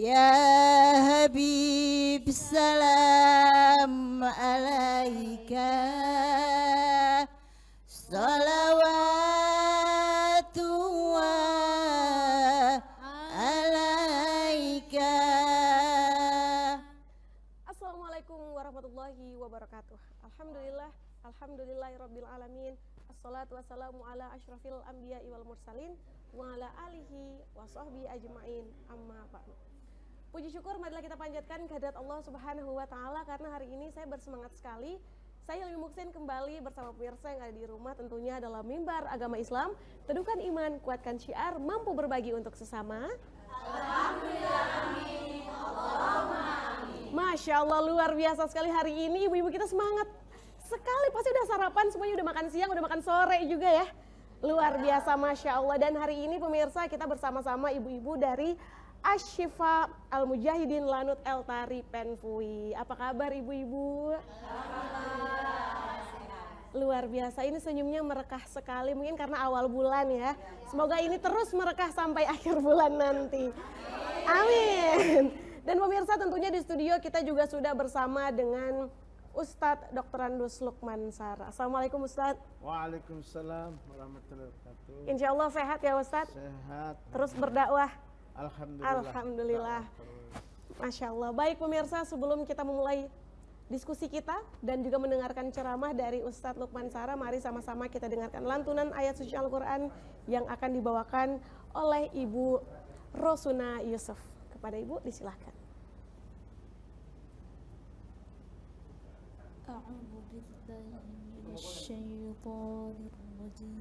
Ya Habib salam alaika salawatu wa alaika. Assalamualaikum warahmatullahi wabarakatuh. Alhamdulillahirabbil alamin. Assalatu wassalamu ala asyrafil anbiya'i wal mursalin wa ala alihi wa sahbihi ajmain. Amma ba'du. Puji syukur marilah kita panjatkan kehadirat Allah Subhanahu wa taala karena hari ini saya bersemangat sekali. Saya Umi Muksin kembali bersama pemirsa yang ada di rumah tentunya dalam mimbar agama Islam. Teduhkan iman, kuatkan syiar, mampu berbagi untuk sesama. Alhamdulillah, amin. Allahumma amin. Masya Allah, luar biasa sekali hari ini ibu-ibu kita semangat sekali. Pasti udah sarapan, semuanya udah makan siang, udah makan sore juga ya. Luar biasa, Masya Allah. Dan hari ini pemirsa kita bersama-sama ibu-ibu dari Asy-Syifa Al-Mujahidin Lanut El Tari Penfui. Apa kabar ibu-ibu? Luar biasa, ini senyumnya merekah sekali, mungkin karena awal bulan ya. Semoga ini terus merekah sampai akhir bulan nanti. Amin. Dan pemirsa tentunya di studio kita juga sudah bersama dengan Ustadz Dr. Andus Lukman Sara. Assalamualaikum Ustadz. Waalaikumsalam warahmatullahi wabarakatuh. Insya Allah sehat ya Ustadz? Sehat. Terus berdakwah? Alhamdulillah. Alhamdulillah. Masya Allah. Baik pemirsa, sebelum kita memulai diskusi kita dan juga mendengarkan ceramah dari Ustadz Lukman Sara, mari sama-sama kita dengarkan lantunan ayat suci Al-Quran yang akan dibawakan oleh Ibu Rosuna Yusuf. Kepada Ibu disilahkan. A'udzu billahi minasyaitonir rajim.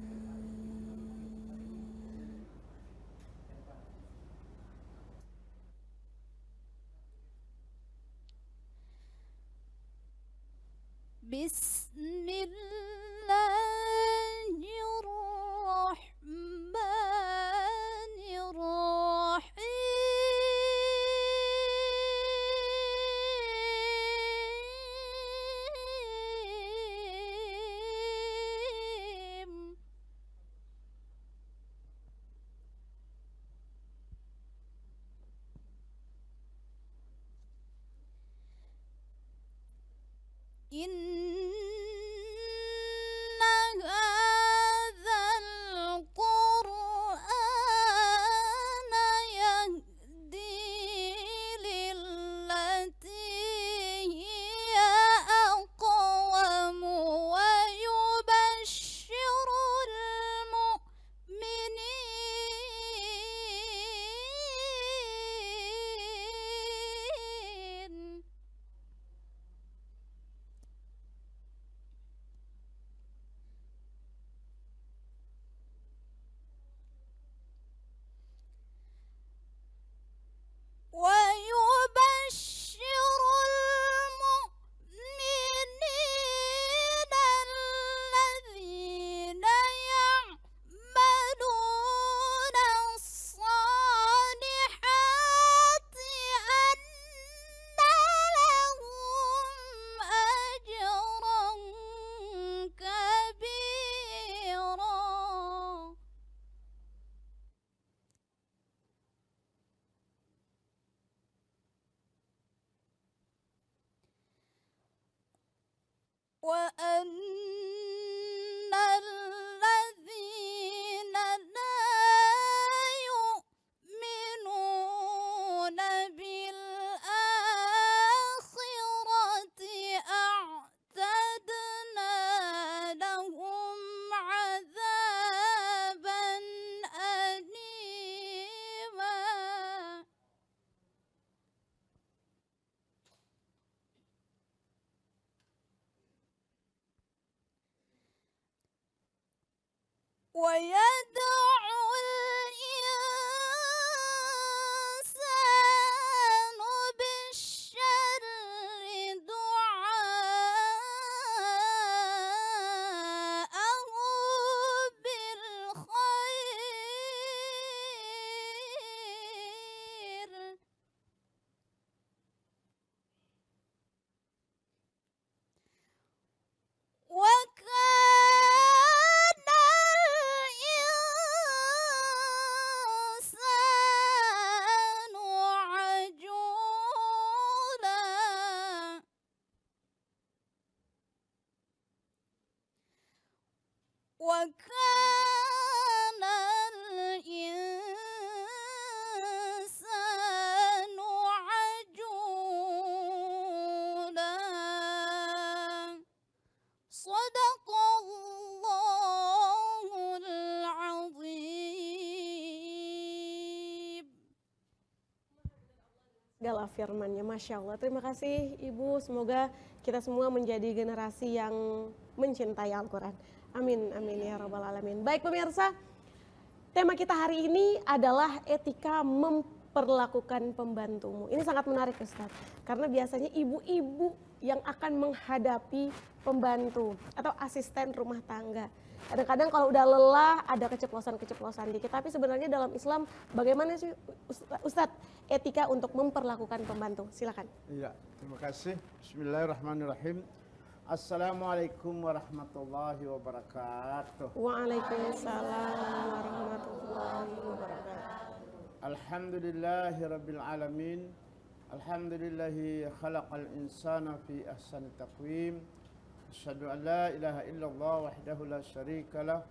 Bismillahirrahmanirrahim. Inna hadzal Qur'ana yahdi lillati hiya aqwam wa yubashshirul mu'minin ويبشر المؤمنين الذين يعملون الصالحات أن لهم أجرا كبيرا. وأن الذين لا يؤمنون بالآخرة أعتدنا لهم عذابا أليما. ويدعو الإنسان بالشر دعاءه بالخير. وكان segala firman-Nya. Masya Allah. Terima kasih Ibu. Semoga kita semua menjadi generasi yang mencintai Al-Quran. Amin, amin ya rabbal alamin. Baik pemirsa, tema kita hari ini adalah etika memperlakukan pembantumu. Ini sangat menarik Ustaz. Karena biasanya ibu-ibu yang akan menghadapi pembantu atau asisten rumah tangga. Kadang-kadang kalau udah lelah ada keceplosan-keceplosan dikit. Tapi sebenarnya dalam Islam bagaimana sih Ustadz etika untuk memperlakukan pembantu? Silakan. Iya, terima kasih. Bismillahirrahmanirrahim. Assalamualaikum warahmatullahi wabarakatuh. Waalaikumsalam warahmatullahi wabarakatuh. Alhamdulillahi rabbil alamin. Alhamdulillahi khalaqal insana fi ahsani taqwim. Asyhadu an la ilaha illallah wahdahu la syarika lah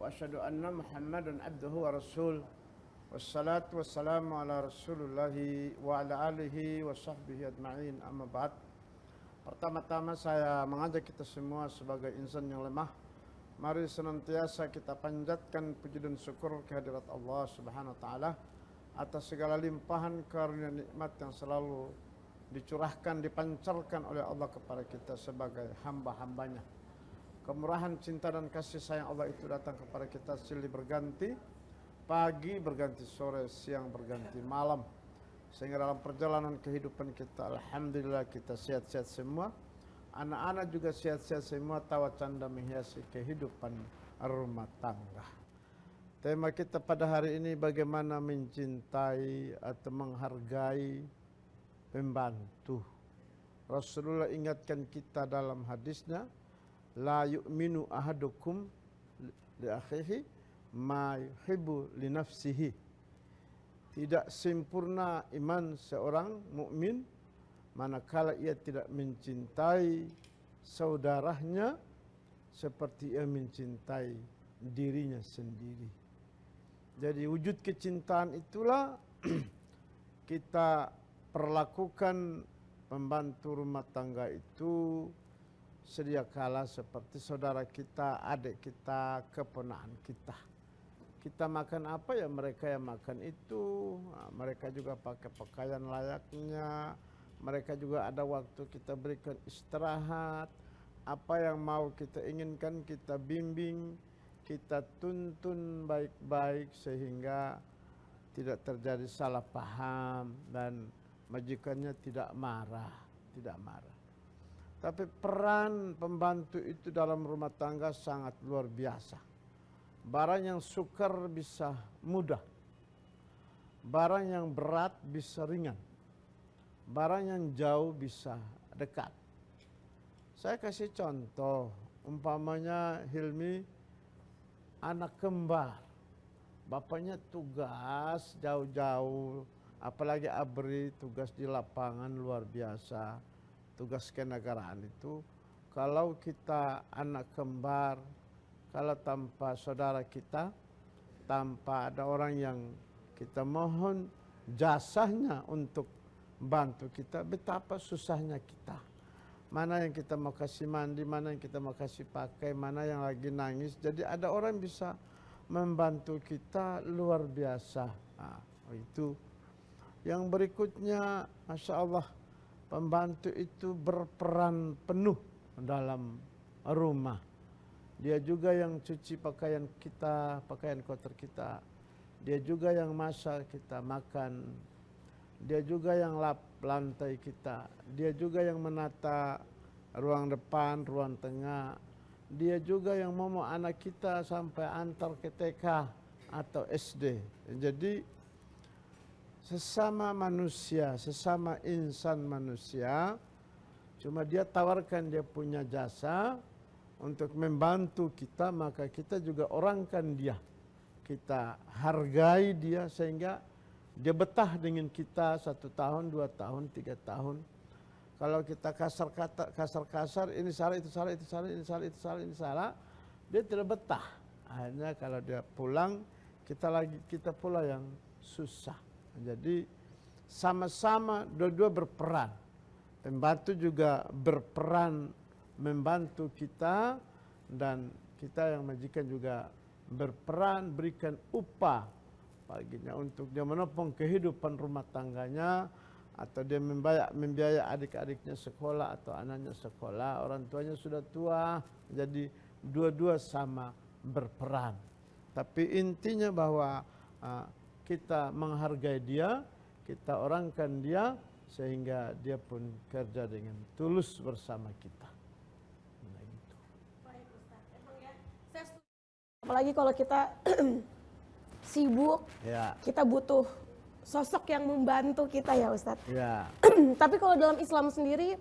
wa asyhadu anna Muhammadan abduhu wa rasul. Wassalatu wassalamu ala Rasulillahi wa ala alihi wa sahbihi ajma'in. Amma ba'd. Pertama-tama saya mengajak kita semua sebagai insan yang lemah, mari senantiasa kita panjatkan puji dan syukur kehadirat Allah Subhanahu wa taala atas segala limpahan karunia nikmat yang selalu dicurahkan, dipancarkan oleh Allah kepada kita sebagai hamba-hambanya. Kemurahan, cinta dan kasih sayang Allah itu datang kepada kita silih berganti, pagi berganti sore, siang berganti malam. Sehingga dalam perjalanan kehidupan kita, alhamdulillah kita sehat-sehat semua. Anak-anak juga sehat-sehat semua, tawa canda menghiasi kehidupan rumah tangga. Tema kita pada hari ini bagaimana mencintai atau menghargai pembantu. Rasulullah ingatkan kita dalam hadisnya, la yu'minu ahadukum li akhihi ma yuhibbu li nafsihi. Tidak sempurna iman seorang mukmin manakala ia tidak mencintai saudaranya seperti ia mencintai dirinya sendiri. Jadi wujud kecintaan itulah kita perlakukan pembantu rumah tangga itu sedia kala seperti saudara kita, adik kita, keponakan kita. Kita makan apa ya mereka yang makan itu. Mereka juga pakai pakaian layaknya. Mereka juga ada waktu kita berikan istirahat. Apa yang mau kita inginkan kita bimbing, kita tuntun baik-baik sehingga tidak terjadi salah paham dan majikannya tidak marah. Tapi peran pembantu itu dalam rumah tangga sangat luar biasa. Barang yang sukar bisa mudah. Barang yang berat bisa ringan. Barang yang jauh bisa dekat. Saya kasih contoh, umpamanya Hilmi anak kembar. Bapaknya tugas jauh-jauh, apalagi Abri tugas di lapangan luar biasa. Tugas kenegaraan itu, kalau kita anak kembar, kalau tanpa saudara kita, tanpa ada orang yang kita mohon jasanya untuk bantu kita, betapa susahnya kita. Mana yang kita mau kasih mandi, mana yang kita mau kasih pakai, mana yang lagi nangis. Jadi ada orang bisa membantu kita luar biasa. Nah, itu. Yang berikutnya, Masya Allah, pembantu itu berperan penuh dalam rumah. Dia juga yang cuci pakaian kita, pakaian kotor kita. Dia juga yang masak kita makan. Dia juga yang lap lantai kita. Dia juga yang menata ruang depan, ruang tengah. Dia juga yang mau anak kita sampai antar ke TK atau SD. Jadi sesama manusia, sesama insan manusia, cuma dia tawarkan dia punya jasa untuk membantu kita, maka kita juga orangkan dia. Kita hargai dia sehingga dia betah dengan kita 1 tahun, 2 tahun, 3 tahun. Kalau kita kasar, ini salah, itu salah, itu salah, ini salah, itu salah, ini salah, dia tidak betah. Akhirnya kalau dia pulang, kita pula yang susah. Jadi sama-sama dua-dua berperan. Pembantu juga berperan membantu kita, dan kita yang majikan juga berperan berikan upah baginya untuk dia menopang kehidupan rumah tangganya, atau dia membiayai adik-adiknya sekolah atau anaknya sekolah, orang tuanya sudah tua, jadi dua-dua sama berperan. Tapi intinya bahwa kita menghargai dia, kita orangkan dia, sehingga dia pun kerja dengan tulus bersama kita. Nah, gitu. Baik Ustaz, emang ya, saya setuju. Apalagi kalau kita sibuk, Ya, kita butuh sosok yang membantu kita ya Ustadz. ya, Tapi kalau dalam Islam sendiri,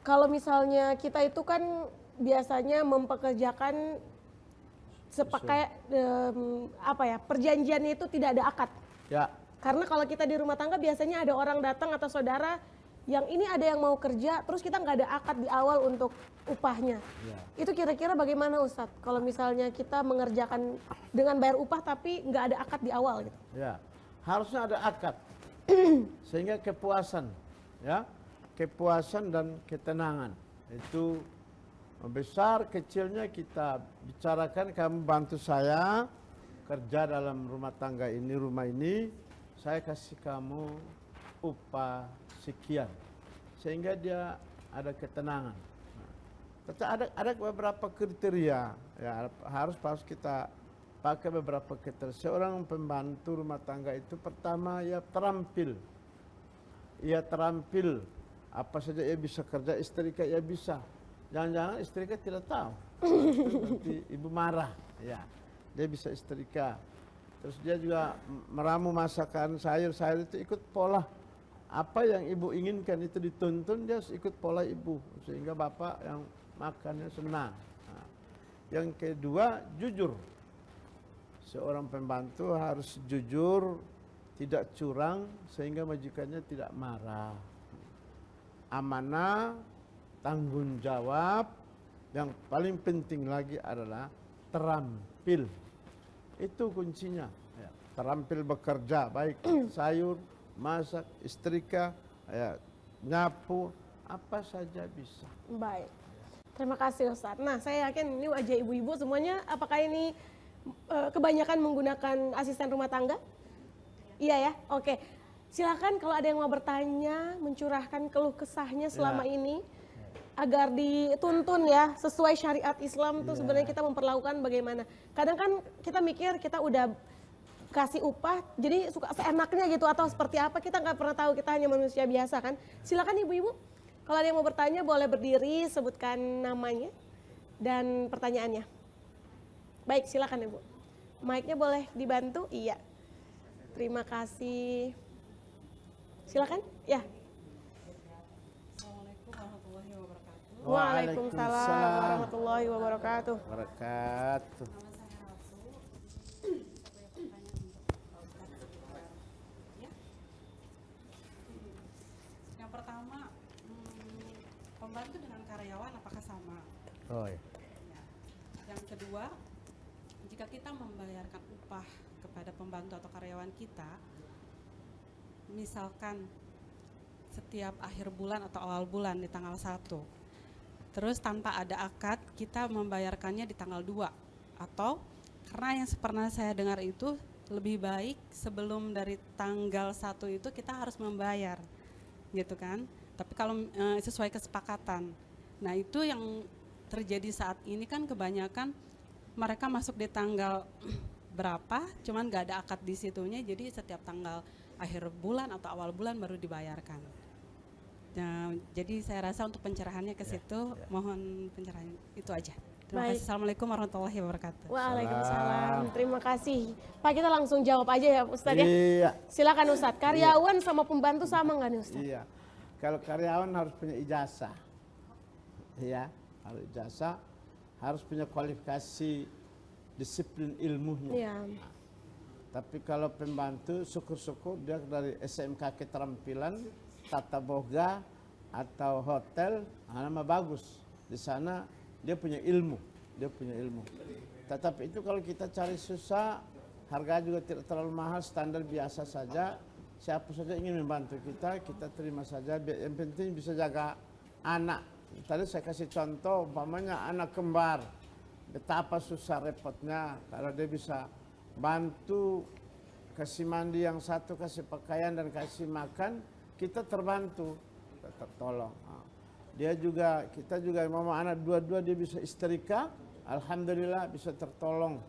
kalau misalnya kita itu kan biasanya mempekerjakan sepakai perjanjiannya itu tidak ada akad. ya, Karena kalau kita di rumah tangga biasanya ada orang datang atau saudara yang ini ada yang mau kerja, terus kita nggak ada akad di awal untuk upahnya. ya. Itu kira-kira bagaimana Ustadz? Kalau misalnya kita mengerjakan dengan bayar upah tapi nggak ada akad di awal gitu. Ya, harusnya ada akad sehingga kepuasan, ya, kepuasan dan ketenangan itu besar kecilnya kita bicarakan. Kamu bantu saya kerja dalam rumah tangga ini, rumah ini, saya kasih kamu upah sekian, sehingga dia ada ketenangan. Tapi ada beberapa kriteria, ya, harus kita pakai beberapa kriteria. Seorang pembantu rumah tangga itu pertama ia terampil. Ia terampil apa saja ia bisa kerja, istrika ia bisa. Jangan-jangan istrika tidak tahu. Nanti ibu marah, ya. Dia bisa istrika. Terus dia juga meramu masakan sayur-sayur itu ikut pola. Apa yang ibu inginkan itu dituntun, dia ikut pola ibu. Sehingga bapak yang makannya senang. Nah, yang kedua, jujur. Seorang pembantu harus jujur, tidak curang, sehingga majikannya tidak marah. Amanah, tanggung jawab, yang paling penting lagi adalah terampil. Itu kuncinya. Ya, terampil bekerja, baik sayur, masak, istrika, ya, nyapu, apa saja bisa. Baik, terima kasih Ustadz. Nah, saya yakin ini wajah ibu-ibu semuanya, apakah ini kebanyakan menggunakan asisten rumah tangga? Iya ya, oke. Silakan kalau ada yang mau bertanya, mencurahkan keluh kesahnya selama ini, agar dituntun ya sesuai syariat Islam tuh sebenarnya kita memperlakukan bagaimana. Kadang kan kita mikir kita udah kasih upah jadi suka seenaknya gitu atau seperti apa, kita nggak pernah tahu, kita hanya manusia biasa kan. Silakan ibu-ibu kalau ada yang mau bertanya boleh berdiri, sebutkan namanya dan pertanyaannya. Baik, silakan ibu. Mic-nya boleh dibantu? Iya. Terima kasih. Silakan. Ya. Waalaikumsalam warahmatullahi wabarakatuh. Wabarakatuh. Yang pertama, pembantu dengan karyawan apakah sama? Oh, ya. Yang kedua, jika kita membayarkan upah kepada pembantu atau karyawan kita, misalkan setiap akhir bulan atau awal bulan di tanggal 1, terus tanpa ada akad kita membayarkannya di tanggal 2, atau karena yang pernah saya dengar itu lebih baik sebelum dari tanggal 1 itu kita harus membayar gitu kan, tapi kalau sesuai kesepakatan. Nah itu yang terjadi saat ini kan, kebanyakan mereka masuk di tanggal berapa cuman gak ada akad di situnya, jadi setiap tanggal akhir bulan atau awal bulan baru dibayarkan. Nah, jadi saya rasa untuk pencerahannya ke situ, mohon pencerahan itu aja. Terima kasih. Assalamualaikum warahmatullahi wabarakatuh. Waalaikumsalam. Terima kasih. Pak, kita langsung jawab aja ya Ustadz ya. Iya. Silakan Ustadz. Karyawan sama pembantu sama nggak nih Ustadz? Iya. Kalau karyawan harus punya ijazah. Iya, harus ijazah, harus punya kualifikasi disiplin ilmunya. Iya. Tapi kalau pembantu, syukur-syukur dia dari SMK keterampilan, tata boga atau hotel, nama bagus. Di sana dia punya ilmu, Tetapi itu kalau kita cari susah, harga juga tidak terlalu mahal, standar biasa saja. Siapa saja ingin membantu kita terima saja. Yang penting bisa jaga anak. Tadi saya kasih contoh, umpamanya anak kembar, betapa susah repotnya kalau dia bisa bantu kasih mandi yang satu, kasih pakaian dan kasih makan. kita terbantu, kita tertolong. Dia juga, kita juga mama anak dua-dua dia bisa istrika, alhamdulillah bisa tertolong.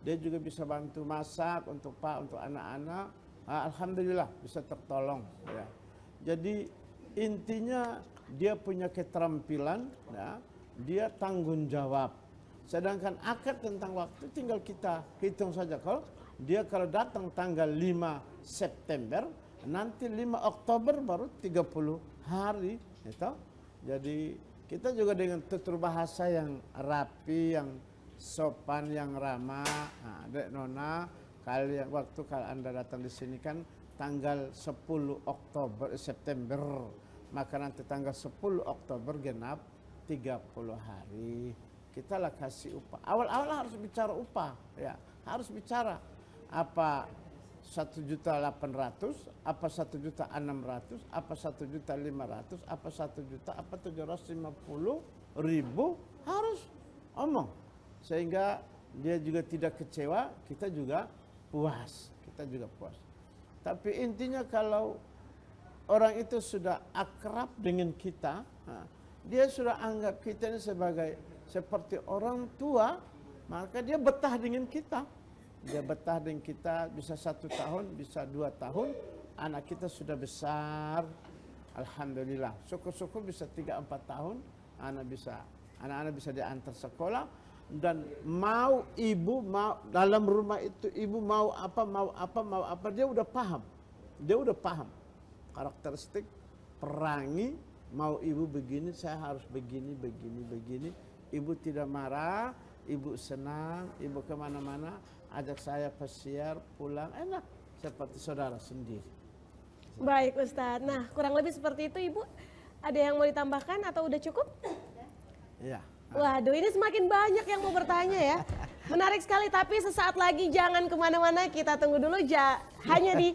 Dia juga bisa bantu masak untuk Pak, untuk anak-anak, alhamdulillah bisa tertolong. Ya. Jadi intinya dia punya keterampilan, ya, dia tanggung jawab. Sedangkan akad tentang waktu tinggal kita hitung saja. Kalau datang tanggal 5 September, nanti 5 Oktober baru 30 hari. Gitu. Jadi kita juga dengan tutur bahasa yang rapi, yang sopan, yang ramah. Nah, Dek Nona, waktu kalau Anda datang di sini kan tanggal 10 September. Maka nanti tanggal 10 Oktober genap 30 hari. Kita lah kasih upah. Awal-awal harus bicara upah, ya. Harus bicara apa 1.800.000, apa 1.600.000, apa 1.500.000, apa 1.000.000, apa 750.000, harus omong. Sehingga dia juga tidak kecewa, kita juga puas. Kita juga puas. Tapi intinya kalau orang itu sudah akrab dengan kita, dia sudah anggap kita ini seperti orang tua, maka dia betah dengan kita. Dia betah dengan kita bisa 1 tahun, bisa 2 tahun. Anak kita sudah besar, alhamdulillah. Syukur-syukur bisa 3-4 tahun, anak-anak bisa diantar sekolah. Dan mau ibu, mau dalam rumah itu ibu mau apa, dia udah paham. Dia udah paham. Karakteristik perangi, mau ibu begini, saya harus begini. Ibu tidak marah, ibu senang, ibu kemana-mana, ajak saya pesiar, pulang, enak. Seperti saudara sendiri. Baik Ustadz, nah kurang lebih seperti itu Ibu. Ada yang mau ditambahkan atau udah cukup? Iya. Waduh, ini semakin banyak yang mau bertanya ya. Menarik sekali, tapi sesaat lagi jangan kemana-mana, kita tunggu dulu hanya di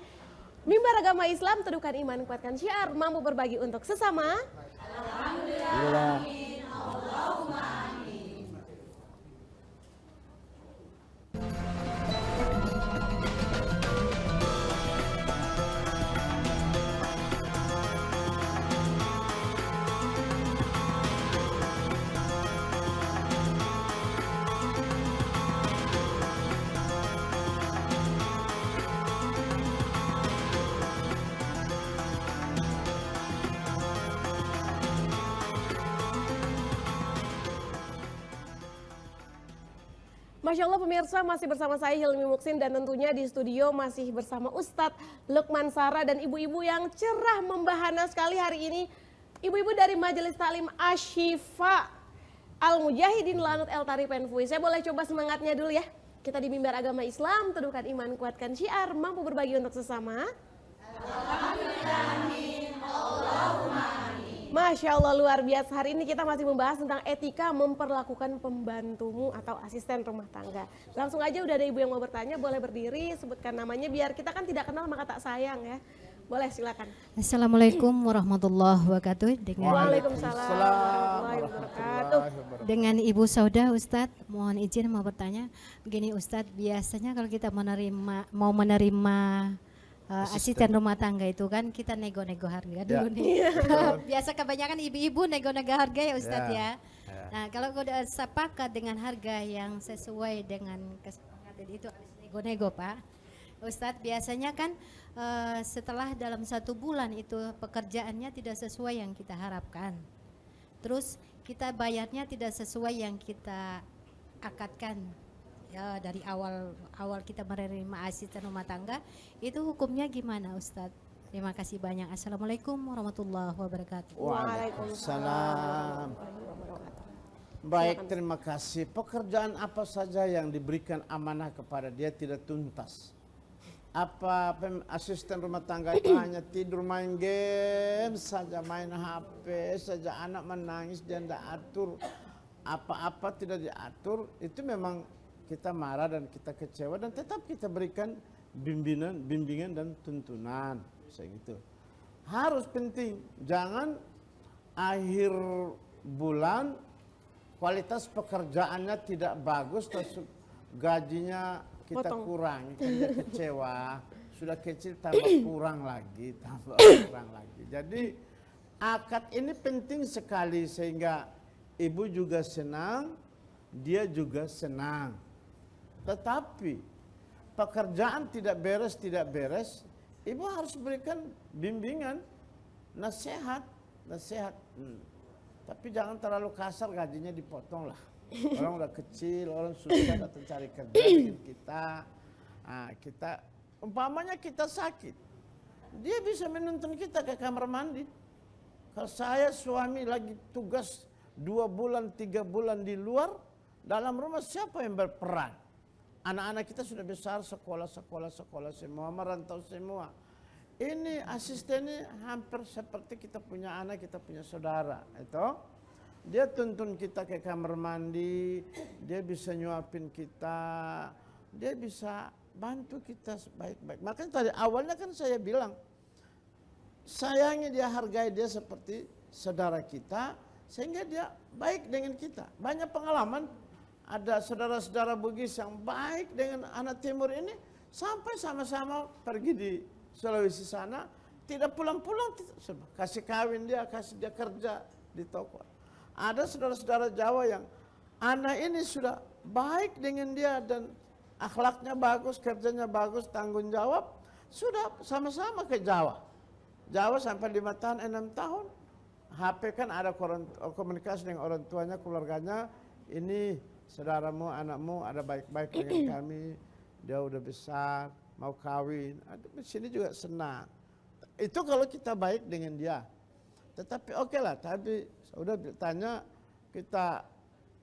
Mimbar Agama Islam, teduhkan iman, kuatkan syiar, mampu berbagi untuk sesama. Alhamdulillah. Masya Allah pemirsa, masih bersama saya Hilmi Muksin dan tentunya di studio masih bersama Ustadz Lukman Sarah dan ibu-ibu yang cerah membahana sekali hari ini. Ibu-ibu dari Majelis Taklim Asy-Syifa Al-Mujahidin Lanut El Tarif Enfui. Saya boleh coba semangatnya dulu ya. Kita di Mimbar Agama Islam, teduhkan iman, kuatkan syiar, mampu berbagi untuk sesama. Masya Allah, luar biasa. Hari ini kita masih membahas tentang etika memperlakukan pembantumu atau asisten rumah tangga. Langsung aja udah ada ibu yang mau bertanya, boleh berdiri, sebutkan namanya biar kita kan tidak kenal maka tak sayang ya. Boleh, silakan. Assalamualaikum warahmatullahi wabarakatuh. Waalaikumsalam warahmatullahi wabarakatuh. Dengan Ibu Sauda, Ustadz, mohon izin mau bertanya. Begini Ustadz, biasanya kalau kita mau menerima asisten rumah tangga itu kan kita nego-nego harga dulu nih. Biasa kebanyakan ibu-ibu nego-nego harga ya Ustadz ya. Nah kalau udah sepakat dengan harga yang sesuai dengan kesepakatan itu harus nego-nego Pak. Ustadz biasanya kan setelah dalam 1 bulan itu pekerjaannya tidak sesuai yang kita harapkan. Terus kita bayarnya tidak sesuai yang kita akadkan. Ya dari awal kita menerima asisten rumah tangga, itu hukumnya gimana Ustadz? Terima kasih banyak. Assalamualaikum warahmatullahi wabarakatuh. Waalaikumsalam. Baik, terima kasih. Pekerjaan apa saja yang diberikan amanah kepada dia tidak tuntas. Apa asisten rumah tangga itu hanya tidur main game saja, main HP saja, anak menangis dia tidak atur, apa-apa tidak diatur, itu memang kita marah dan kita kecewa dan tetap kita berikan bimbingan dan tuntunan. Gitu. Harus penting, jangan akhir bulan kualitas pekerjaannya tidak bagus, gajinya kita kurangi, kan dia kecewa. sudah kecil tambah kurang lagi, tambah kurang lagi. Jadi akad ini penting sekali sehingga ibu juga senang, dia juga senang. Tetapi pekerjaan tidak beres, ibu harus berikan bimbingan, nasihat. Tapi jangan terlalu kasar, gajinya dipotong lah. Orang udah kecil, orang susah datang cari kerja dengan kita. Kita umpamanya kita sakit, dia bisa menuntun kita ke kamar mandi. Kalau saya suami lagi tugas 2 bulan, 3 bulan di luar, dalam rumah siapa yang berperan? Anak-anak kita sudah besar, sekolah semua, merantau semua. Ini asistennya hampir seperti kita punya anak, kita punya saudara. Itu dia tuntun kita ke kamar mandi, dia bisa nyuapin kita, dia bisa bantu kita sebaik-baik. Makanya tadi awalnya kan saya bilang, sayangnya dia, hargai dia seperti saudara kita, sehingga dia baik dengan kita. Banyak pengalaman, ada saudara-saudara Bugis yang baik dengan anak timur ini, sampai sama-sama pergi di Sulawesi sana, tidak pulang-pulang, kasih kawin dia, kasih dia kerja di toko. Ada saudara-saudara Jawa yang anak ini sudah baik dengan dia dan akhlaknya bagus, kerjanya bagus, tanggung jawab, sudah sama-sama ke Jawa. Jawa sampai 5 tahun, 6 tahun. HP kan ada komunikasi dengan orang tuanya, keluarganya, ini saudaramu, anakmu ada baik-baik dengan kami, dia udah besar, mau kawin, di sini juga senang. Itu kalau kita baik dengan dia. Tetapi oke lah, tapi sudah bertanya, kita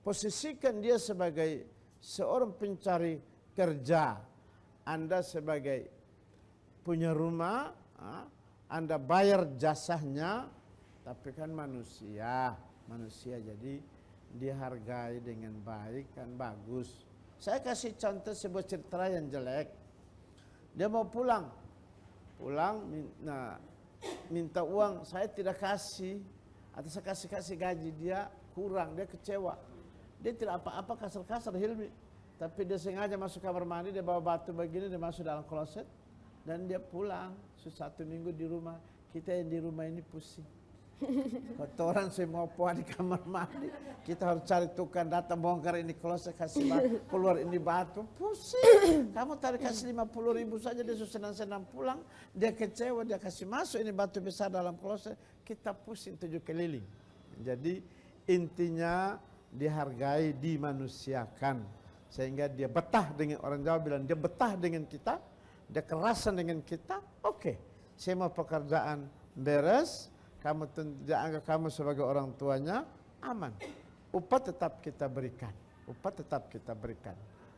posisikan dia sebagai seorang pencari kerja. Anda sebagai punya rumah, Anda bayar jasanya, tapi kan manusia jadi dihargai dengan baik kan bagus. Saya kasih contoh sebuah cerita yang jelek. Dia mau pulang, minta uang, saya tidak kasih, atau saya kasih gaji, dia kurang, dia kecewa. Dia tidak apa-apa, kasar-kasar Hilmi. Tapi dia sengaja masuk kamar mandi, dia bawa batu begini, dia masuk dalam kloset, dan dia pulang. 1 minggu di rumah, kita yang di rumah ini pusing. Kotoran semua puan di kamar mandi, kita harus cari tukang datang bongkar ini kloset, kasih keluar ini batu, pusing. Kamu tadi kasih 50.000 saja, dia senang-senang pulang, dia kecewa, dia kasih masuk ini batu besar dalam kloset, kita pusing 7 keliling. Jadi intinya dihargai, dimanusiakan, sehingga dia betah dengan, orang Jawa bilang dia betah dengan kita, dia kerasan dengan kita. Oke, semua pekerjaan beres, kamu dia anggap kamu sebagai orang tuanya, aman. Upah tetap kita berikan.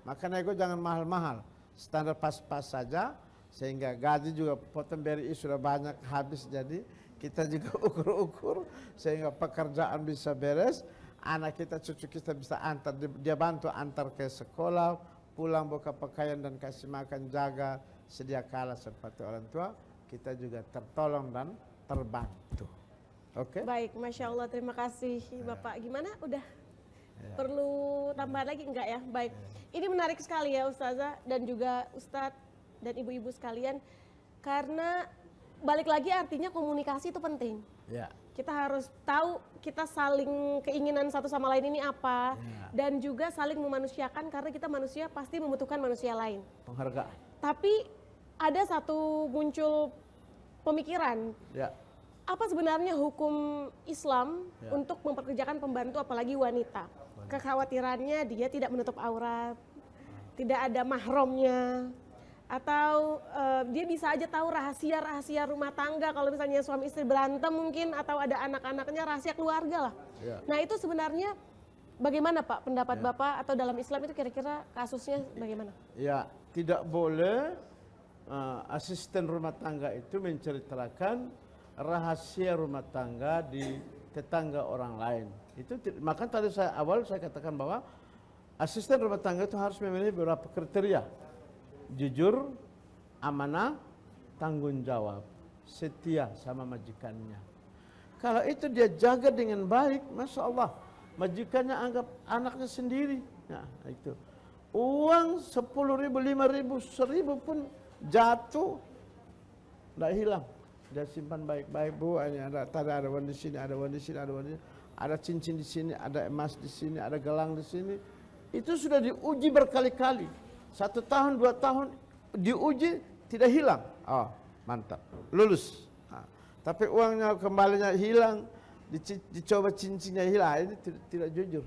Maka nego jangan mahal-mahal, standar pas-pas saja, sehingga gaji juga potong BRI sudah banyak habis, jadi kita juga ukur-ukur sehingga pekerjaan bisa beres, anak kita, cucu kita bisa antar, dia bantu antar ke sekolah, pulang buka pakaian dan kasih makan, jaga sedia kala seperti orang tua, kita juga tertolong dan terbantu. Oke? Baik, Masya Allah, terima kasih Bapak. Gimana? Udah perlu tambahan lagi enggak ya? Baik, ini menarik sekali ya Ustazah dan juga Ustadz dan ibu-ibu sekalian, karena balik lagi artinya komunikasi itu penting. Ya. Kita harus tahu kita saling keinginan satu sama lain ini apa, dan juga saling memanusiakan, karena kita manusia pasti membutuhkan manusia lain. Penghargaan. Tapi ada satu muncul pemikiran, apa sebenarnya hukum Islam untuk memperkerjakan pembantu apalagi wanita? Kekhawatirannya dia tidak menutup aurat, tidak ada mahramnya, atau dia bisa aja tahu rahasia-rahasia rumah tangga kalau misalnya suami istri berantem mungkin, atau ada anak-anaknya, rahasia keluarga lah. Nah itu sebenarnya bagaimana Pak pendapat Bapak, atau dalam Islam itu kira-kira kasusnya bagaimana? Ya, tidak boleh asisten rumah tangga itu menceritakan rahasia rumah tangga di tetangga orang lain. Itu maka tadi saya katakan bahwa asisten rumah tangga itu harus memiliki beberapa kriteria: jujur, amanah, tanggung jawab, setia sama majikannya. Kalau itu dia jaga dengan baik, Masya Allah, majikannya anggap anaknya sendiri. Nah itu uang 10.000, 5.000, 1.000 pun jatuh, tidak hilang. Dia simpan baik-baik, Bu. Ini ada warna di sini, ada warna di sini, ada warna di sini, ada cincin di sini, ada emas di sini, ada gelang di sini. Itu sudah diuji berkali-kali. 1 tahun, 2 tahun diuji tidak hilang. Oh, mantap, lulus. Tapi uangnya kembalinya hilang, dicoba cincinnya hilang. Ini tidak jujur.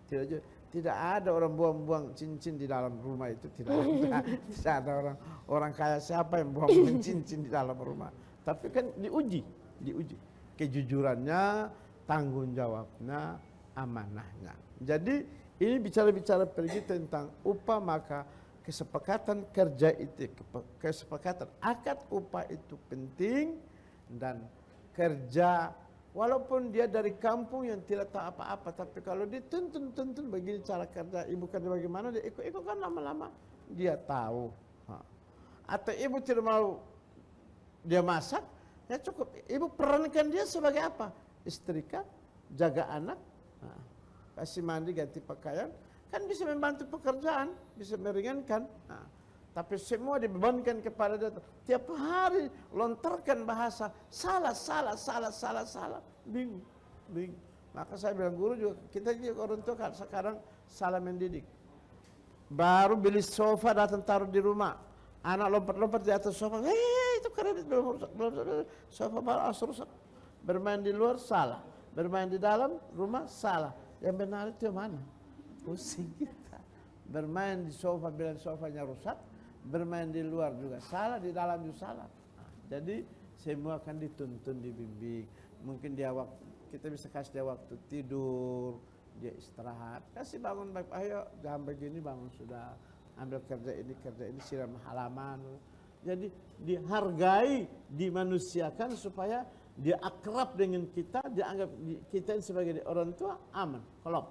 Tidak jujur. Tidak ada orang buang-buang cincin di dalam rumah itu, tidak ada. Tidak ada orang kaya siapa yang buang cincin di dalam rumah. Tapi kan diuji kejujurannya, tanggung jawabnya, amanahnya. Jadi ini bicara-bicara pergi tentang upah, maka kesepakatan kerja itu, kesepakatan akad upah itu penting. Dan kerja walaupun dia dari kampung yang tidak tahu apa-apa, tapi kalau dituntun begini cara kerja, ibu kerja bagaimana, dia ikut kan lama-lama dia tahu. Atau ibu tidak mau dia masak, ya cukup ibu perankan dia sebagai apa? Istrika, jaga anak, kasih mandi, ganti pakaian, kan bisa membantu pekerjaan, bisa meringankan. Tapi semua dibebankan kepada dia. Tiap hari lontarkan bahasa salah, bingung. Maka saya bilang guru juga, kita juga orang tua kan sekarang salah mendidik. Baru beli sofa datang taruh di rumah, anak lompat-lompat di atas sofa, itu kredit belum sofa baru rusak. Bermain di luar salah, bermain di dalam rumah salah. Yang benar itu yang mana? Pusing kita. Bermain di sofa bilang sofanya rusak, bermain di luar juga salah, di dalam juga salah. Jadi semua akan dituntun, dibimbing. Mungkin kita bisa kasih dia waktu tidur, dia istirahat, kasih bangun baik, ayo jam begini bangun sudah, ambil kerja ini siram halaman. Jadi dihargai, dimanusiakan supaya dia akrab dengan kita, dianggap kita sebagai orang tua aman, kelop,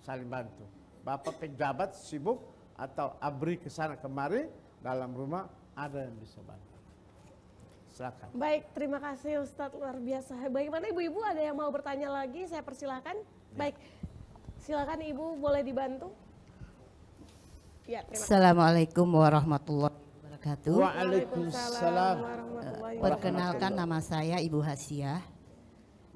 saling bantu. Bapak pejabat sibuk atau abri ke sana kemari, dalam rumah ada yang bisa bantu. Silakan. Baik, terima kasih Ustadz, luar biasa. Bagaimana ibu-ibu, ada yang mau bertanya lagi? Saya persilahkan. Baik, silakan ibu, boleh dibantu. Ya, terima kasih. Assalamualaikum warahmatullahi wabarakatuh. Waalaikumsalam. warahmatullahi wabarakatuh. Perkenalkan, nama saya Ibu Hasiah.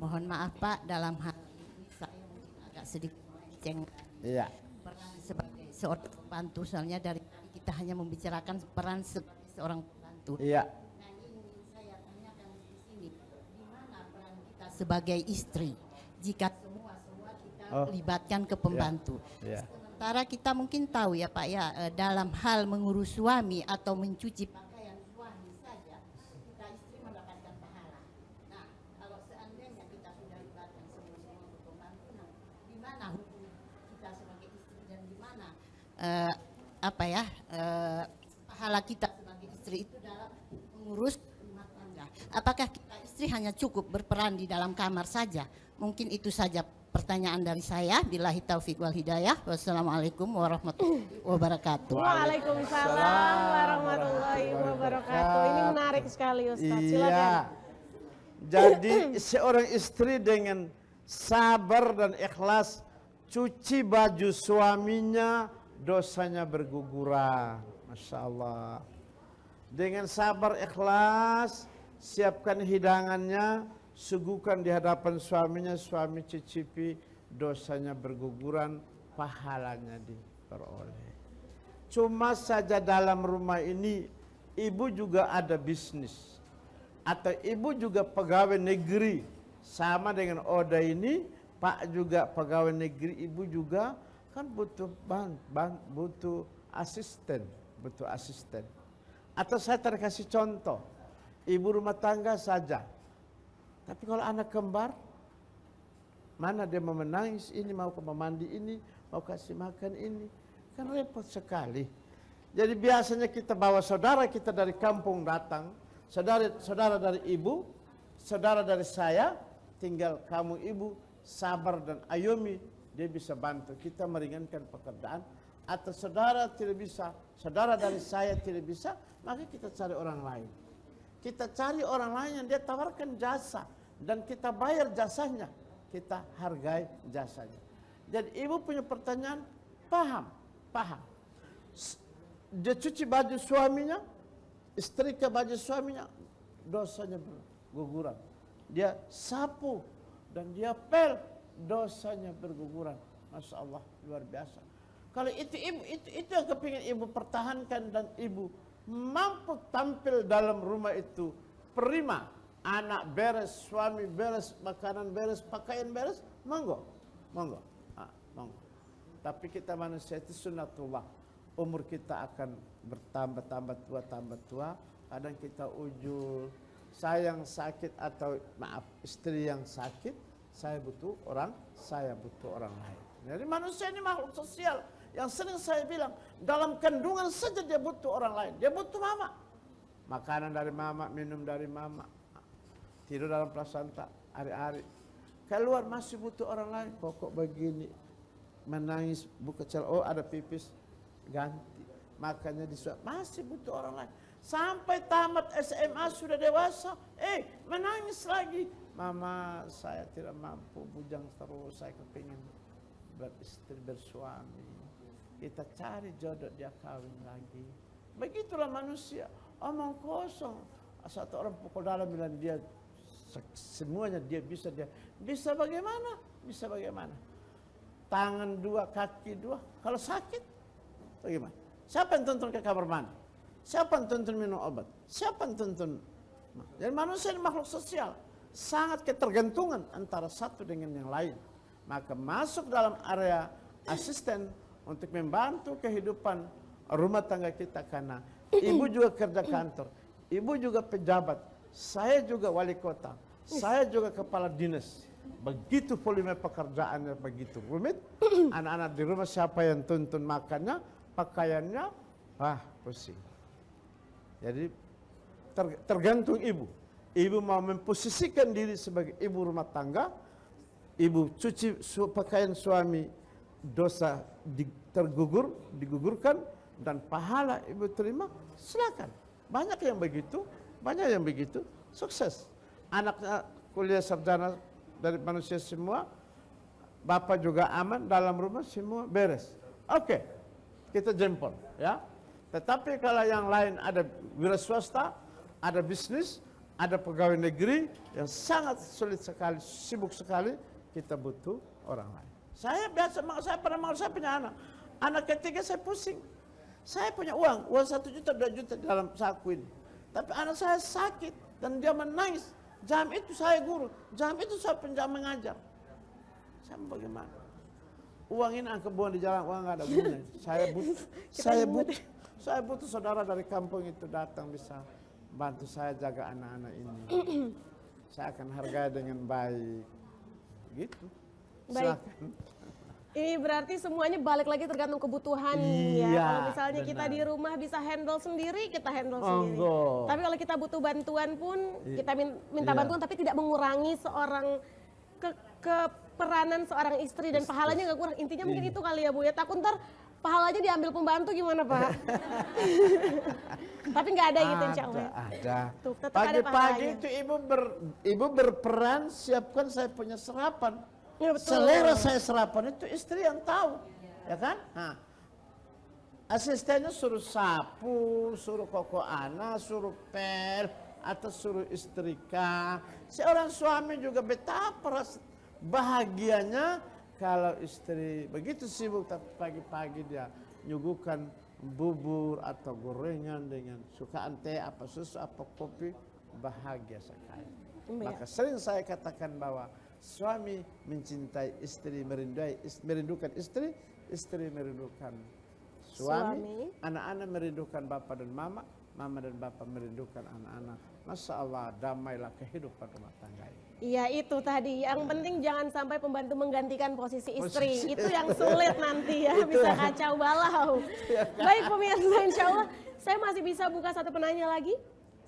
Mohon maaf Pak, dalam hal ini saya mungkin agak sedikit melenceng. Iya. Peran sebagai seorang pembantu, soalnya dari tadi kita hanya membicarakan peran sebagai seorang pembantu. Iya. Nah, ini ingin saya tanyakan di sini, di mana peran kita sebagai istri jika semua kita libatkan ke pembantu. Iya. Sementara kita mungkin tahu ya Pak ya, dalam hal mengurus suami atau mencuci pakaian suami saja, kita istri mendapatkan pahala. Nah, kalau seandainya kita sudah libatkan semua ke pembantu, nah, di mana hukum kita sebagai istri dan di mana pahala kita sebagai istri itu dalam mengurus rumah tangga. Apakah kita istri hanya cukup berperan di dalam kamar saja? Mungkin itu saja pertanyaan dari saya. Billahi taufik wal hidayah. Wassalamualaikum warahmatullahi wabarakatuh. Waalaikumsalam warahmatullahi wabarakatuh. Ini menarik sekali Ustadz, silakan. Iya. Jadi seorang istri dengan sabar dan ikhlas cuci baju suaminya, dosanya berguguran. Masya Allah. Dengan sabar ikhlas, siapkan hidangannya, suguhkan di hadapan suaminya, suami cicipi, dosanya berguguran, pahalanya diperoleh. Cuma saja dalam rumah ini, ibu juga ada bisnis. Atau ibu juga pegawai negeri, sama dengan Oda ini, Pak juga pegawai negeri, ibu juga kan butuh butuh asisten. Atau saya terkasih contoh, ibu rumah tangga saja. Tapi kalau anak kembar, mana dia mau menangis ini, mau ke mandi ini, mau kasih makan ini, kan repot sekali. Jadi biasanya kita bawa saudara kita dari kampung datang, saudara dari ibu, saudara dari saya, tinggal kamu ibu sabar dan ayomi, dia bisa bantu kita meringankan pekerjaan. Atau saudara tidak bisa, saudara dari saya tidak bisa, maka kita cari orang lain. Kita cari orang lain yang dia tawarkan jasa dan kita bayar jasanya, kita hargai jasanya. Jadi ibu punya pertanyaan, paham. Dia cuci baju suaminya, istrika baju suaminya, dosanya berguguran. Dia sapu dan dia pel, dosanya berguguran. Masya Allah, luar biasa. Kalau itu ibu, itu yang kepingin ibu pertahankan dan ibu mampu tampil dalam rumah itu prima. Anak beres, suami beres, makanan beres, pakaian beres, monggo, monggo, monggo. Tapi kita manusia itu sunnatullah. Umur kita akan bertambah tua. Kadang kita ujul. Saya yang sakit atau maaf istri yang sakit, saya butuh orang lain. Jadi manusia ini makhluk sosial. Yang sering saya bilang, dalam kandungan saja dia butuh orang lain. Dia butuh mama. Makanan dari mama, minum dari mama. Tidur dalam plasenta hari-hari. Keluar masih butuh orang lain. Kok begini, menangis, buka celah, oh ada pipis, ganti. Makanya disuap, masih butuh orang lain. Sampai tamat SMA sudah dewasa, menangis lagi. Mama, saya tidak mampu, bujang terus, saya kepingin beristri, bersuami. Kita cari jodoh, dia kawin lagi. Begitulah manusia, omong kosong. Satu orang pukul dalam bilang dia semuanya dia bisa bagaimana? Bisa bagaimana? Tangan dua, kaki dua. Kalau sakit, bagaimana? Siapa yang tuntun ke kamar mandi? Siapa yang tuntun minum obat? Siapa yang tuntun? Jadi manusia ini makhluk sosial. Sangat ketergantungan antara satu dengan yang lain. Maka masuk dalam area asisten untuk membantu kehidupan rumah tangga kita. Karena ibu juga kerja kantor, ibu juga pejabat, saya juga wali kota, saya juga kepala dinas. Begitu volume pekerjaannya begitu rumit. Anak-anak di rumah siapa yang tuntun makannya, pakaiannya, pusing. Jadi tergantung ibu. Ibu mau memposisikan diri sebagai ibu rumah tangga, ibu cuci pakaian suami, dosa digugurkan dan pahala ibu terima, silakan. Banyak yang begitu, sukses. Anaknya kuliah sarjana dari manusia semua, bapak juga aman, dalam rumah semua beres. Oke, kita jempol ya. Tetapi kalau yang lain ada wira swasta, ada bisnis, ada pegawai negeri yang sangat sulit sekali, sibuk sekali, kita butuh orang lain. Saya punya anak ketiga saya pusing. Saya punya uang 1 juta, 2 juta dalam saku ini. Tapi anak saya sakit dan dia menangis. Jam itu saya guru, jam itu saya penjam mengajar. Saya bagaimana? Uang ini angka buang di jalan, uang nggak ada gunanya. Saya butuh saudara dari kampung itu datang bisa bantu saya jaga anak-anak ini. Saya akan hargai dengan baik. Gitu. Baik. Silakan. Ini berarti semuanya balik lagi tergantung kebutuhan ya. Kalau misalnya kita di rumah bisa handle sendiri, kita handle sendiri. Tapi kalau kita butuh bantuan pun, kita minta bantuan tapi tidak mengurangi seorang keperanan seorang istri dan pahalanya nggak kurang. Intinya mungkin itu kali ya Bu ya. Takut ntar pahalanya diambil pembantu gimana Pak? Tapi nggak ada gitu insya Allah. Ada. Tuh, pagi-pagi itu ibu berperan siapkan saya punya sarapan. Ya, betul. Selera saya sarapan itu istri yang tahu, ya kan? Nah, asistennya suruh sapu, suruh koko ana, suruh pel, atau suruh istrika. Seorang suami juga betapa bahagianya kalau istri begitu sibuk tapi pagi-pagi dia nyuguhkan bubur atau gorengan dengan sukaan teh, apa susu, apa kopi, bahagia sekali. Maka sering saya katakan bahwa suami mencintai istri, merindukan istri, istri merindukan suami, anak-anak merindukan bapak dan mama, mama dan bapak merindukan anak-anak. Masya Allah, damailah kehidupan rumah tangga ini. Iya itu tadi, yang penting jangan sampai pembantu menggantikan posisi istri. Itu yang sulit nanti ya, bisa kacau balau. Baik pemirsa, insya Allah saya masih bisa buka satu penanya lagi.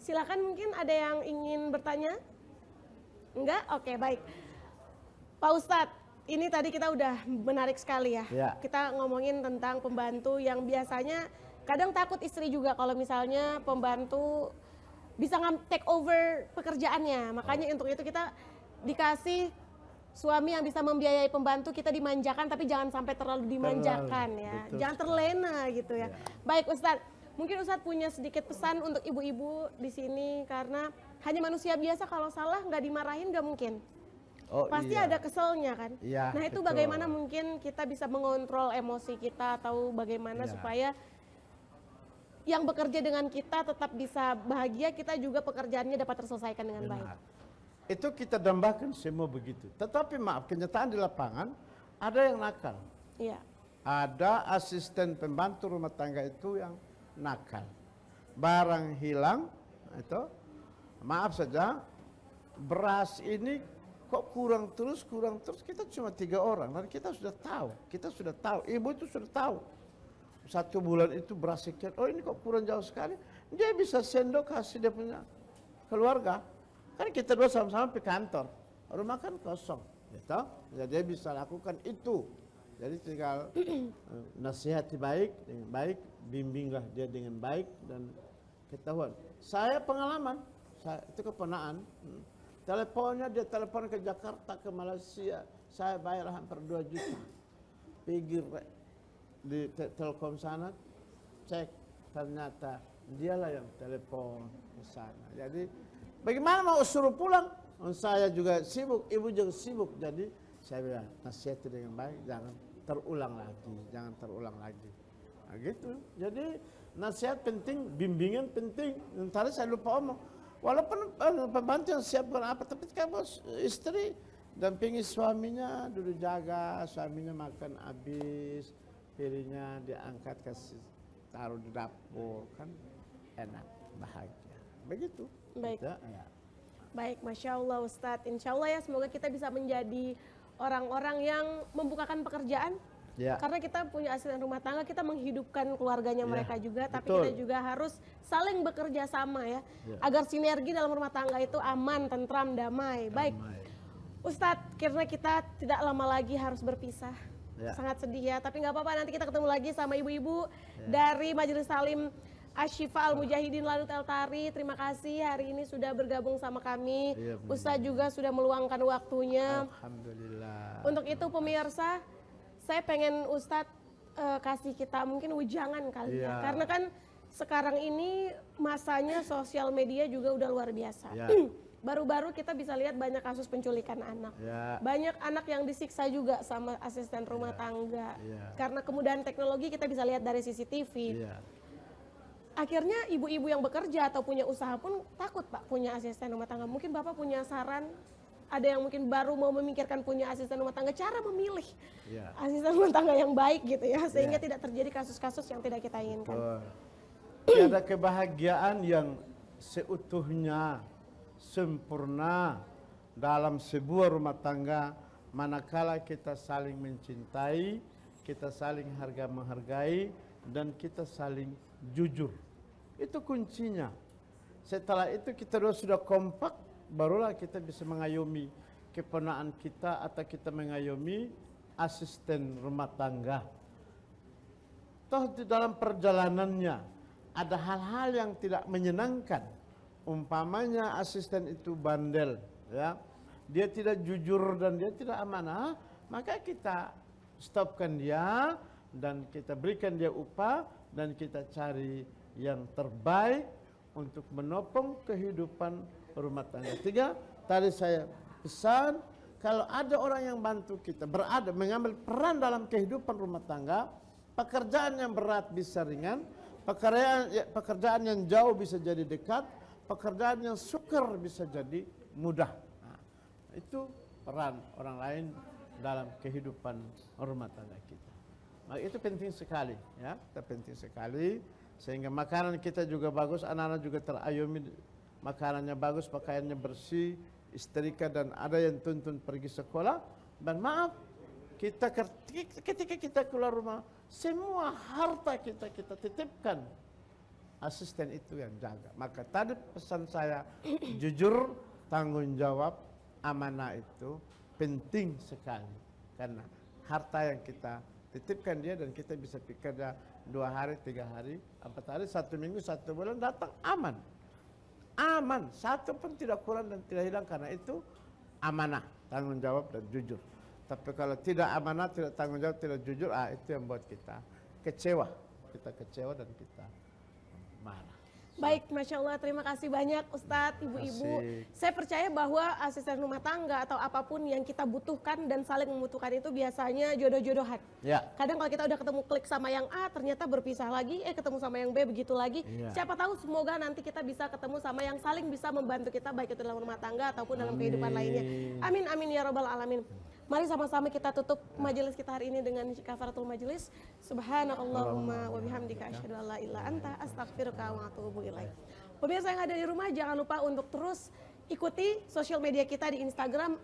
Silakan, mungkin ada yang ingin bertanya? Enggak? Oke, baik. Pak Ustadz, ini tadi kita udah menarik sekali ya. Kita ngomongin tentang pembantu yang biasanya kadang takut istri juga kalau misalnya pembantu bisa take over pekerjaannya. Makanya untuk itu kita dikasih suami yang bisa membiayai pembantu, kita dimanjakan tapi jangan sampai terlalu dimanjakan ya. Jangan terlena gitu ya. Baik Ustadz, Mungkin Ustadz punya sedikit pesan untuk ibu-ibu di sini, karena hanya manusia biasa, kalau salah nggak dimarahin nggak mungkin. Oh, Pasti iya. ada keselnya kan. Iya, Nah itu betul. bagaimana mungkin kita bisa mengontrol emosi kita, atau bagaimana Iya. supaya yang bekerja dengan kita tetap bisa bahagia, kita juga pekerjaannya dapat terselesaikan dengan baik. Benar. Itu kita dambakan semua begitu. Tetapi maaf, kenyataan di lapangan ada yang nakal. Iya, Ada asisten pembantu rumah tangga itu yang nakal. Barang hilang, itu maaf saja, beras ini kok kurang terus, kita cuma 3 orang. Dan kita sudah tahu, ibu itu sudah tahu. 1 bulan itu beras sekian, oh ini kok kurang jauh sekali. Dia bisa sendok kasih dia punya keluarga. Kan kita dua sama-sama pergi kantor, rumah kan kosong. Gitu? Ya, dia bisa lakukan itu. Jadi tinggal nasihati baik, dengan baik, bimbinglah dia dengan baik dan ketahuan. Saya pengalaman, itu keponaan. Teleponnya dia telepon ke Jakarta, ke Malaysia, saya bayar hampir 2 juta. Pergi di Telkom sana, cek ternyata dialah yang telepon ke sana. Jadi bagaimana mau suruh pulang? Saya juga sibuk, ibu juga sibuk. Jadi saya bilang nasihati dengan baik, jangan terulang lagi. Nah, gitu. Jadi nasihat penting, bimbingan penting. Tadi saya lupa omong. Walaupun pembantu yang siapkan apa, tapi kalau istri dampingi suaminya, dulu jaga suaminya makan habis, piringnya diangkat kasih taruh di dapur, kan enak, bahagia. Begitu. baik. Ya. Baik, Masya Allah Ustadz. Insya Allah ya, semoga kita bisa menjadi orang-orang yang membukakan pekerjaan. Ya. Karena kita punya asisten rumah tangga, kita menghidupkan keluarganya Ya, mereka juga, tapi betul. kita juga harus saling bekerja sama ya, Ya. agar sinergi dalam rumah tangga itu aman, tentram, damai. Baik, Damai. Ustadz, karena kita tidak lama lagi harus berpisah. Ya. Sangat sedih ya, tapi nggak apa-apa, nanti kita ketemu lagi sama ibu-ibu dari Majelis Salim Ashifa Al-Mujahidin Lanut El Tari. Terima kasih hari ini sudah bergabung sama kami. Iya, benar. Ustadz juga sudah meluangkan waktunya. Alhamdulillah. Untuk itu pemirsa, saya pengen Ustadz kasih kita mungkin ujangan kali ya. Iya. Karena kan sekarang ini masanya sosial media juga udah luar biasa. Ya. Baru-baru kita bisa lihat banyak kasus penculikan anak. Ya. Banyak anak yang disiksa juga sama asisten rumah tangga. Ya. Karena kemudahan teknologi kita bisa lihat dari CCTV. Iya. Akhirnya ibu-ibu yang bekerja atau punya usaha pun takut Pak punya asisten rumah tangga. Mungkin Bapak punya saran, ada yang mungkin baru mau memikirkan punya asisten rumah tangga, cara memilih Iya. asisten rumah tangga yang baik gitu ya, sehingga Iya. tidak terjadi kasus-kasus yang tidak kita inginkan. Betul. Tiada kebahagiaan yang seutuhnya sempurna dalam sebuah rumah tangga manakala kita saling mencintai, kita saling menghargai, dan kita saling jujur. Itu kuncinya. Setelah itu kita sudah kompak, barulah kita bisa mengayomi keponaan kita atau kita mengayomi asisten rumah tangga. Toh di dalam perjalanannya ada hal-hal yang tidak menyenangkan. Umpamanya asisten itu bandel, ya, dia tidak jujur dan dia tidak amanah, maka kita stopkan dia dan kita berikan dia upah dan kita cari yang terbaik untuk menopang kehidupan rumah tangga. 3, tadi saya pesan, kalau ada orang yang bantu kita mengambil peran dalam kehidupan rumah tangga, pekerjaan yang berat bisa ringan, pekerjaan yang jauh bisa jadi dekat, pekerjaan yang sukar bisa jadi mudah. Nah, itu peran orang lain dalam kehidupan rumah tangga kita. Nah, itu penting sekali, ya, itu penting sekali, sehingga makanan kita juga bagus, anak-anak juga terayomi, makanannya bagus, pakaiannya bersih, istrika, dan ada yang tuntun pergi sekolah. Dan maaf, ketika kita keluar rumah, semua harta kita titipkan, asisten itu yang jaga. Maka tadi pesan saya, jujur, tanggung jawab, amanah itu penting sekali. Karena harta yang kita titipkan dia dan kita bisa bekerja 2 hari, 3 hari, 4 hari, 1 minggu, 1 bulan, datang aman. Aman, satu pun tidak kurang dan tidak hilang, karena itu amanah, tanggung jawab dan jujur. Tapi kalau tidak amanah, tidak tanggung jawab, tidak jujur, itu yang buat kita kecewa. Kita kecewa dan kita marah. Baik, Masya Allah, terima kasih banyak Ustadz, ibu-ibu. Saya percaya bahwa asisten rumah tangga atau apapun yang kita butuhkan dan saling membutuhkan itu biasanya jodoh-jodohan. Ya. Kadang kalau kita udah ketemu klik sama yang A, ternyata berpisah lagi, ketemu sama yang B, begitu lagi. Iya. Siapa tahu semoga nanti kita bisa ketemu sama yang saling bisa membantu kita, baik itu dalam rumah tangga ataupun dalam kehidupan lainnya. Amin, amin ya rabbal alamin. Mari sama-sama kita tutup majelis kita hari ini dengan kafaratul majelis. Subhanakallahumma wa bihamdika asyhadu an la ilaha anta astaghfiruka wa atubu ilaik. Pemirsa yang ada di rumah, jangan lupa untuk terus ikuti sosial media kita di Instagram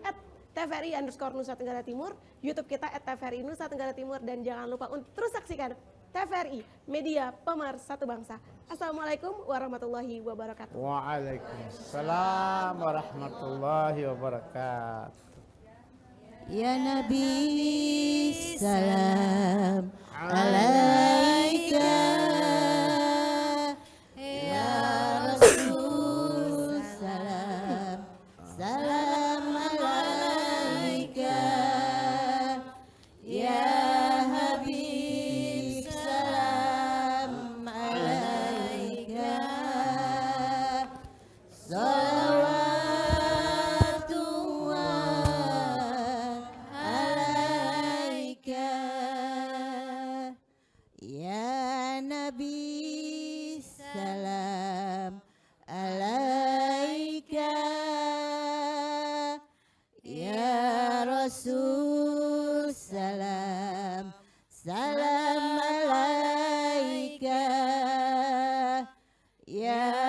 @tvri_Nusa Tenggara Timur, YouTube kita @tvri Nusa Tenggara Timur, dan jangan lupa untuk terus saksikan TVRI, media pemersatu bangsa. Assalamualaikum warahmatullahi wabarakatuh. Waalaikumsalam warahmatullahi wabarakatuh. Ya Nabi salam alaika, ya Rasul salam salam alaika, ya Habib salam alaika, ya Nabi salam alaika, ya Rasul salam salam alaika, ya